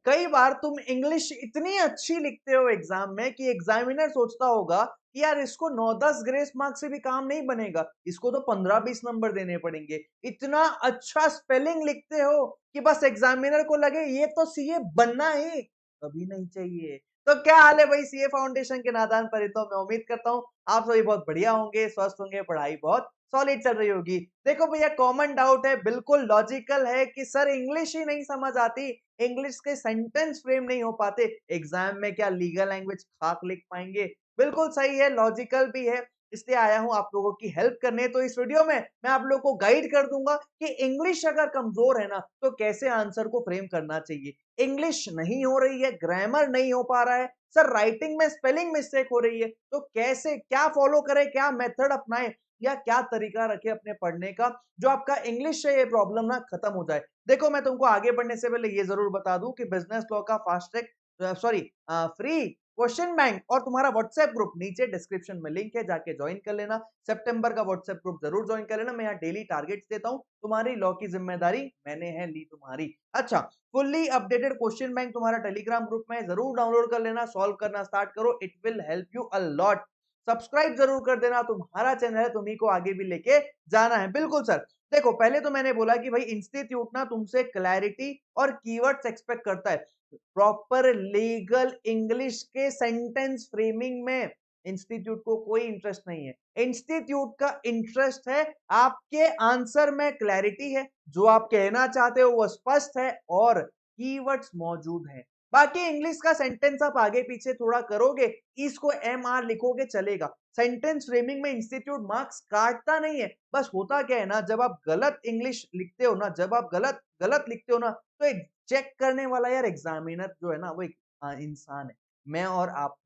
कई बार तुम इंग्लिश इतनी अच्छी लिखते हो एग्जाम में कि एग्जामिनर सोचता होगा कि यार इसको 9-10 ग्रेस मार्क से भी काम नहीं बनेगा, इसको तो 15-20 नंबर देने पड़ेंगे। इतना अच्छा स्पेलिंग लिखते हो कि बस एग्जामिनर को लगे ये तो सीए बनना ही कभी नहीं चाहिए। तो क्या हाल है भाई सीए फाउंडेशन के नादान परितों में, उम्मीद करता हूँ आप सभी बहुत बढ़िया होंगे, स्वस्थ होंगे, पढ़ाई बहुत सॉलिड चल रही होगी। देखो भैया कॉमन डाउट है, बिल्कुल लॉजिकल है कि सर इंग्लिश ही नहीं समझ आती, इंग्लिश के सेंटेंस फ्रेम नहीं हो पाते, एग्जाम में क्या लीगल लैंग्वेज खाक लिख पाएंगे। बिल्कुल सही है, लॉजिकल भी है, इसलिए आया हूं आप लोगों की हेल्प करने। तो इस वीडियो में मैं आप लोगों को गाइड कर दूंगा कि इंग्लिश अगर कमजोर है ना तो कैसे आंसर को फ्रेम करना चाहिए। इंग्लिश नहीं हो रही है, ग्रामर नहीं हो पा रहा है, सर राइटिंग में स्पेलिंग मिस्टेक हो रही है, तो कैसे क्या फॉलो करें, क्या मेथड अपनाएं या क्या तरीका रखे अपने पढ़ने का जो आपका इंग्लिश से ये प्रॉब्लम ना खत्म हो जाए। देखो मैं तुमको आगे बढ़ने से पहले ये जरूर बता दूं कि बिजनेस लॉ का fast track sorry free question bank और तुम्हारा व्हाट्सएप ग्रुप नीचे डिस्क्रिप्शन में लिंक है, जाके ज्वाइन कर लेना। सितंबर का व्हाट्सएप ग्रुप जरूर ज्वाइन कर लेना, मैं यहाँ डेली टारगेट्स देता हूँ, तुम्हारी लॉ की जिम्मेदारी मैंने है ली तुम्हारी। अच्छा, फुल्ली अपडेटेड क्वेश्चन बैंक तुम्हारा टेलीग्राम ग्रुप में जरूर डाउनलोड कर लेना, सॉल्व करना स्टार्ट करो, it will help you a lot. Subscribe जरूर कर देना, तुम्हारा चैनल है, तुम्ही को आगे भी लेके जाना है। बिल्कुल सर, देखो पहले तो मैंने बोला कि भाई इंस्टीट्यूट ना तुमसे क्लैरिटी और कीवर्ड्स एक्सपेक्ट करता है प्रॉपर लीगल इंग्लिश के सेंटेंस फ्रेमिंग में। इंस्टीट्यूट को कोई इंटरेस्ट नहीं है, इंस्टीट्यूट का इंटरेस्ट है आपके आंसर में क्लैरिटी है, जो आप कहना चाहते हो वो स्पष्ट है और कीवर्ड्स मौजूद हैं। बाकी इंग्लिश का सेंटेंस आप आगे पीछे थोड़ा करोगे, इसको एम आर लिखोगे चलेगा। सेंटेंस फ्रेमिंग में इंस्टीट्यूट मार्क्स काटता नहीं है। बस होता क्या है ना, जब आप गलत इंग्लिश लिखते हो ना, जब आप गलत गलत लिखते हो ना, तो एक चेक करने वाला यार एग्जामिनर जो है ना वो एक इंसान है, मैं और आप,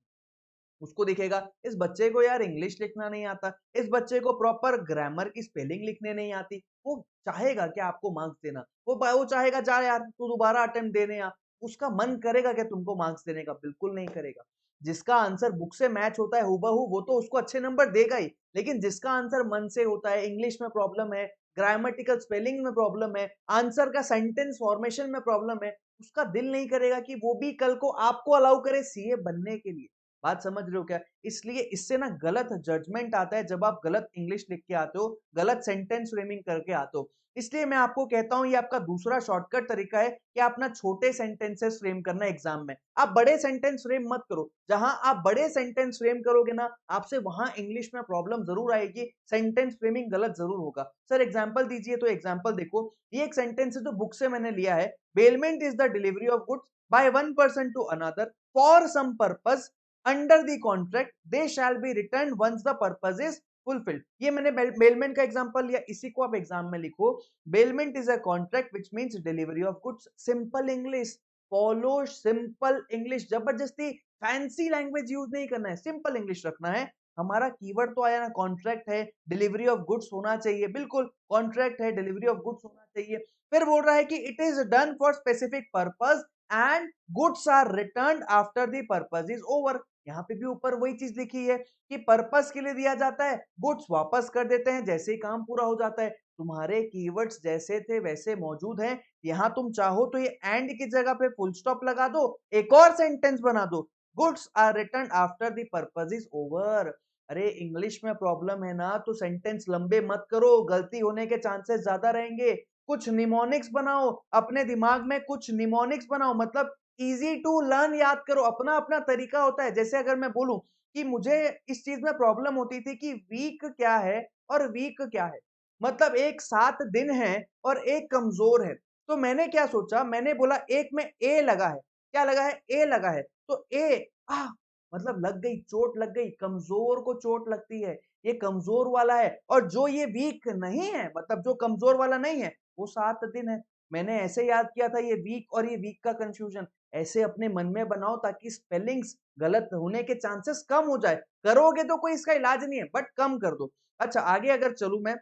उसको दिखेगा इस बच्चे को यार इंग्लिश लिखना नहीं आता, इस बच्चे को प्रॉपर ग्रामर की स्पेलिंग लिखने नहीं आती, वो चाहेगा कि आपको मार्क्स देना, वो चाहेगा जा यार तू दोबारा अटेम्प्ट देने आ, उसका मन करेगा क्या तुमको मार्क्स देने का? बिल्कुल नहीं करेगा। जिसका आंसर बुक से मैच होता है हूबहू वो तो उसको अच्छे नंबर देगा ही, लेकिन जिसका आंसर मन से होता है, इंग्लिश में प्रॉब्लम है, ग्रामेटिकल स्पेलिंग में प्रॉब्लम है, आंसर का सेंटेंस फॉर्मेशन में प्रॉब्लम है, उसका दिल नहीं करेगा कि वो भी कल को आपको अलाउ करे सीए बनने के लिए। बात समझ रहे हो क्या? इसलिए इससे ना गलत जजमेंट आता है जब आप गलत इंग्लिश लिख के आते हो, गलत सेंटेंस फ्रेमिंग करके आते हो। इसलिए मैं आपको कहता हूं ये आपका दूसरा शॉर्टकट तरीका है कि आप ना छोटे सेंटेंसेस फ्रेम करना एग्जाम में, आप बड़े सेंटेंस फ्रेम मत करो। जहां आप बड़े सेंटेंस फ्रेम करोगे ना आपसे वहां इंग्लिश में प्रॉब्लम जरूर आएगी, सेंटेंस फ्रेमिंग गलत जरूर होगा। सर एग्जाम्पल दीजिए, तो एग्जाम्पल देखो, ये एक सेंटेंस है जो बुक से मैंने लिया है, bailment is the delivery of goods by one person to another for some purpose under the contract they shall be return once the purpose is fulfilled. ये मैंने बेलमेंट का एग्जांपल लिया, इसी को आप एग्जाम में लिखो, bailment is a contract which means delivery of goods. Simple English follow, simple English, जबरदस्ती फैंसी लैंग्वेज यूज नहीं करना है, सिंपल इंग्लिश रखना है। हमारा कीवर्ड तो आया ना, कॉन्ट्रैक्ट है, डिलीवरी ऑफ गुड्स होना चाहिए, बिल्कुल कॉन्ट्रैक्ट है, डिलीवरी ऑफ गुड्स होना चाहिए। फिर बोल रहा है कि it is done for specific purpose and goods are return after the purpose is over. यहाँ पे भी ऊपर वही चीज लिखी है कि पर्पस के लिए दिया जाता है, गुड्स वापस कर देते हैं जैसे ही काम पूरा हो जाता है। तुम्हारे कीवर्ड्स जैसे थे वैसे मौजूद हैं, यहाँ तुम चाहो तो ये एंड की जगह पे फुल स्टॉप लगा दो, एक और सेंटेंस बना दो, goods are return after the purpose is over. अरे इंग्लिश में प्रॉब्लम है ना तो सेंटेंस लंबे मत करो, गलती होने के चांसेस ज्यादा रहेंगे। कुछ निमोनिक्स बनाओ, अपने दिमाग में कुछ निमोनिक्स बनाओ, मतलब इजी टू लर्न याद करो, अपना अपना तरीका होता है। जैसे अगर मैं बोलूं कि मुझे इस चीज में प्रॉब्लम होती थी कि वीक क्या है और वीक क्या है, मतलब एक 7 दिन है और एक कमजोर है, तो मैंने क्या सोचा, मैंने बोला एक में ए लगा है, क्या लगा है, ए लगा है, तो ए आ मतलब लग गई, चोट लग गई, कमजोर को चोट लगती है, ये कमजोर वाला है। और जो ये वीक नहीं है, मतलब जो कमजोर वाला नहीं है, वो 7 दिन है। मैंने ऐसे याद किया था ये वीक और ये वीक का कंफ्यूजन। ऐसे अपने मन में बनाओ ताकि स्पेलिंग्स गलत होने के चांसेस कम हो जाए। करोगे तो कोई इसका इलाज नहीं है, बट कम कर दो। अच्छा आगे अगर चलूं मैं,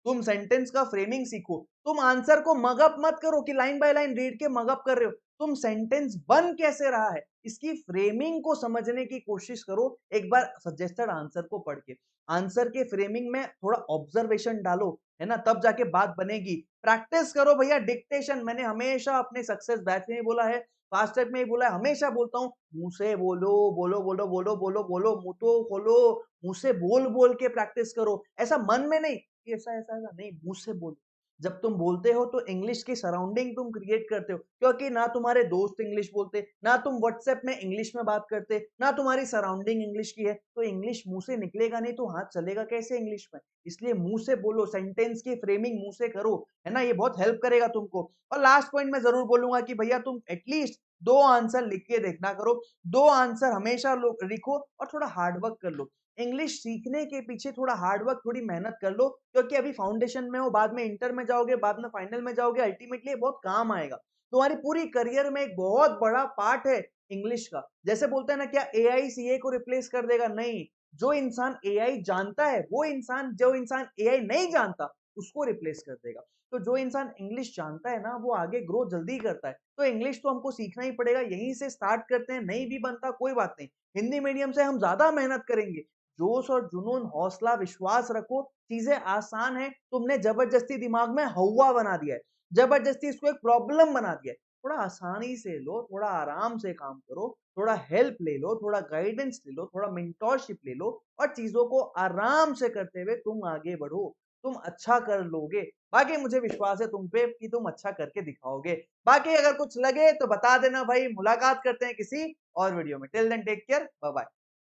तुम सेंटेंस का फ्रेमिंग सीखो, तुम आंसर को मगअप मत करो कि लाइन बाय लाइन रीड के मगअप कर रहे हो, तुम सेंटेंस बन कैसे रहा है, इसकी फ्रेमिंग को समझने की कोशिश करो एक बार सजेस्टेड आंसर को पढ़ के। आंसर के फ्रेमिंग में थोड़ा ऑब्जर्वेशन डालो, है ना, तब जाके बात बनेगी। प्रैक्टिस करो भैया डिक्टेशन, मैंने हमेशा अपने सक्सेस बैच में ही बोला है, फास्ट ट्रैक में ही बोला है, हमेशा बोलता हूँ, मुंह से बोलो, बोलो, बोलो, बोलो, बोलो, बोलो, मुंह तो खोलो, मुंह से बोल बोल के प्रैक्टिस करो। ऐसा मन में नहीं कि ऐसा ऐसा ऐसा नहीं, मुंह से बोलो। जब तुम बोलते हो तो इंग्लिश की सराउंडिंग तुम क्रिएट करते हो, क्योंकि ना तुम्हारे दोस्त इंग्लिश बोलते, ना तुम व्हाट्सएप में इंग्लिश में बात करते, ना तुम्हारी सराउंडिंग इंग्लिश की है, तो इंग्लिश मुंह से निकलेगा नहीं तो हाथ चलेगा कैसे इंग्लिश में। इसलिए मुंह से बोलो, सेंटेंस की फ्रेमिंग मुंह से करो, है ना, ये बहुत हेल्प करेगा तुमको। और लास्ट पॉइंट मैं जरूर बोलूंगा कि भैया तुम एटलीस्ट 2 आंसर लिख के देखना करो, 2 आंसर हमेशा लिखो और थोड़ा हार्ड वर्क कर लो। इंग्लिश सीखने के पीछे थोड़ा हार्ड वर्क, थोड़ी मेहनत कर लो, क्योंकि अभी फाउंडेशन में हो, बाद में इंटर में जाओगे, बाद में फाइनल में जाओगे, अल्टीमेटली बहुत काम आएगा। तुम्हारी पूरी करियर में एक बहुत बड़ा पार्ट है इंग्लिश का। जैसे बोलते हैं ना, क्या एआई सीए को रिप्लेस कर देगा? नहीं। जो इंसान एआई जानता है, वो इंसान, जो इंसान एआई नहीं जानता, उसको रिप्लेस कर देगा। तो जो इंसान इंग्लिश जानता है ना, वो आगे ग्रो जल्दी करता है। तो इंग्लिश तो हमको सीखना ही पड़ेगा, यहीं से स्टार्ट करते हैं, नहीं भी बनता कोई बात नहीं, हिंदी मीडियम से हम ज्यादा मेहनत करेंगे। जोश और जुनून, हौसला, विश्वास रखो, चीजें आसान है। तुमने जबरदस्ती दिमाग में हवा बना दिया है, जबरदस्ती इसको एक प्रॉब्लम बना दिया है। थोड़ा आसानी से लो, थोड़ा आराम से काम करो, थोड़ा हेल्प ले लो, थोड़ा गाइडेंस ले लो, थोड़ा मेंटोरशिप ले लो, और चीजों को आराम से करते हुए तुम आगे बढ़ो। तुम अच्छा कर लोगे। बाकी मुझे विश्वास है तुम पे कि तुम अच्छा करके दिखाओगे। बाकी अगर कुछ लगे तो बता देना भाई, मुलाकात करते हैं किसी और वीडियो में। Till then take care, bye bye.